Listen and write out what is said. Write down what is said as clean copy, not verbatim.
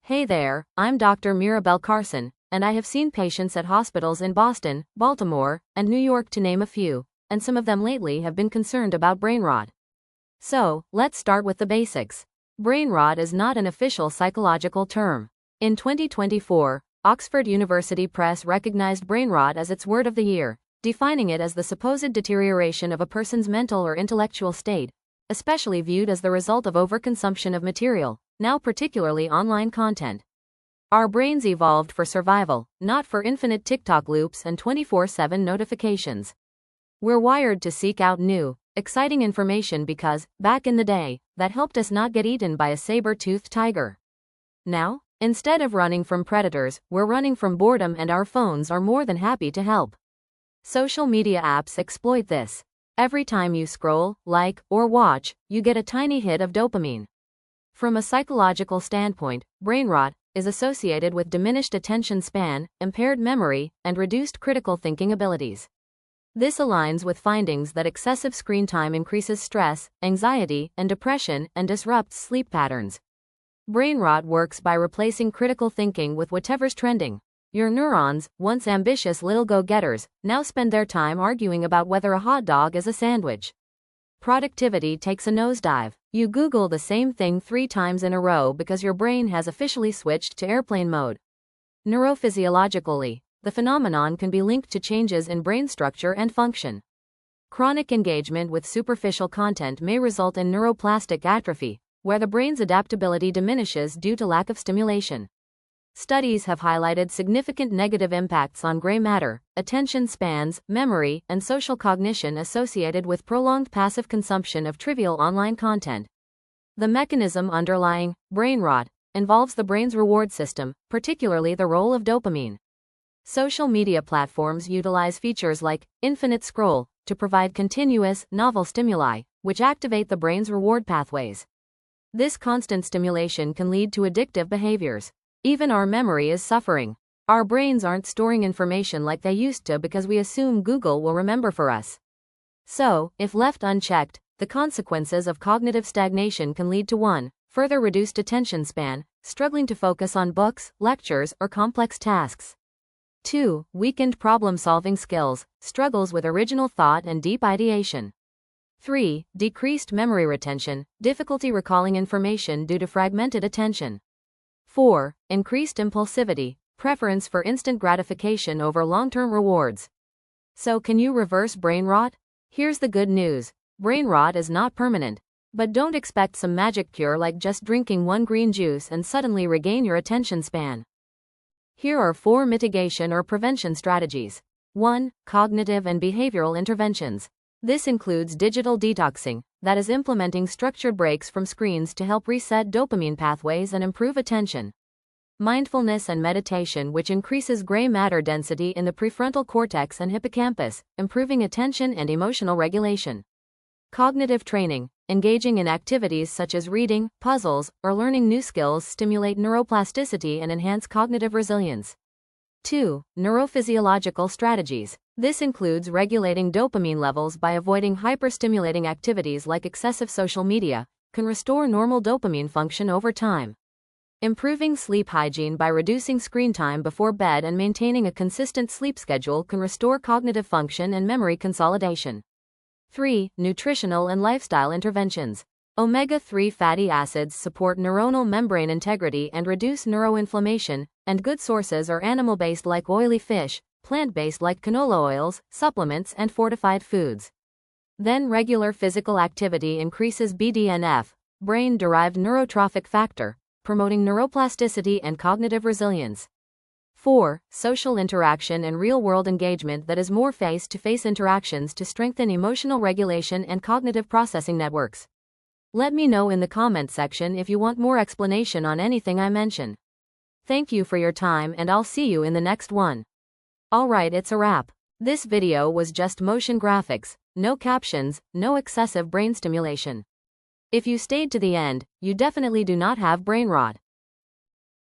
Hey there, I'm Dr. Mirabelle Carson, and I have seen patients at hospitals in Boston, Baltimore, and New York to name a few, and some of them lately have been concerned about brain rot. So, let's start with the basics. Brain rot is not an official psychological term. In 2024, Oxford University Press recognized brain rot as its word of the year, defining it as the supposed deterioration of a person's mental or intellectual state, especially viewed as the result of overconsumption of material, now particularly online content. Our brains evolved for survival, not for infinite TikTok loops and 24/7 notifications. We're wired to seek out new, exciting information because, back in the day, that helped us not get eaten by a saber-toothed tiger. Now, instead of running from predators, we're running from boredom, and our phones are more than happy to help. Social media apps exploit this. Every time you scroll, like, or watch, you get a tiny hit of dopamine. From a psychological standpoint, brain rot is associated with diminished attention span, impaired memory, and reduced critical thinking abilities. This aligns with findings that excessive screen time increases stress, anxiety, and depression, and disrupts sleep patterns. Brain rot works by replacing critical thinking with whatever's trending. Your neurons, once ambitious little go-getters, now spend their time arguing about whether a hot dog is a sandwich. Productivity takes a nosedive. You Google the same thing 3 times in a row because your brain has officially switched to airplane mode. Neurophysiologically, the phenomenon can be linked to changes in brain structure and function. Chronic engagement with superficial content may result in neuroplastic atrophy, where the brain's adaptability diminishes due to lack of stimulation. Studies have highlighted significant negative impacts on gray matter, attention spans, memory, and social cognition associated with prolonged passive consumption of trivial online content. The mechanism underlying brain rot involves the brain's reward system, particularly the role of dopamine. Social media platforms utilize features like infinite scroll to provide continuous, novel stimuli, which activate the brain's reward pathways. This constant stimulation can lead to addictive behaviors. Even our memory is suffering. Our brains aren't storing information like they used to because we assume Google will remember for us. So, if left unchecked, the consequences of cognitive stagnation can lead to 1. Further reduced attention span, struggling to focus on books, lectures, or complex tasks. 2. Weakened problem-solving skills, struggles with original thought and deep ideation. 3. Decreased memory retention, difficulty recalling information due to fragmented attention. 4. Increased impulsivity, preference for instant gratification over long-term rewards. So, can you reverse brain rot? Here's the good news. Brain rot is not permanent. But don't expect some magic cure like just drinking 1 green juice and suddenly regain your attention span. Here are 4 mitigation or prevention strategies. 1. Cognitive and behavioral interventions. This includes digital detoxing, that is implementing structured breaks from screens to help reset dopamine pathways and improve attention. Mindfulness and meditation, which increases gray matter density in the prefrontal cortex and hippocampus, improving attention and emotional regulation. Cognitive training, engaging in activities such as reading, puzzles, or learning new skills stimulate neuroplasticity and enhance cognitive resilience. 2. Neurophysiological strategies. This includes regulating dopamine levels by avoiding hyperstimulating activities like excessive social media, can restore normal dopamine function over time. Improving sleep hygiene by reducing screen time before bed and maintaining a consistent sleep schedule can restore cognitive function and memory consolidation. 3. Nutritional and lifestyle interventions. Omega-3 fatty acids support neuronal membrane integrity and reduce neuroinflammation, and good sources are animal-based like oily fish, plant-based like canola oils, supplements, and fortified foods. Then regular physical activity increases BDNF, brain-derived neurotrophic factor, promoting neuroplasticity and cognitive resilience. 4. Social interaction and real-world engagement, that is more face-to-face interactions to strengthen emotional regulation and cognitive processing networks. Let me know in the comment section if you want more explanation on anything I mention. Thank you for your time, and I'll see you in the next one. Alright, it's a wrap. This video was just motion graphics, no captions, no excessive brain stimulation. If you stayed to the end, you definitely do not have brain rot.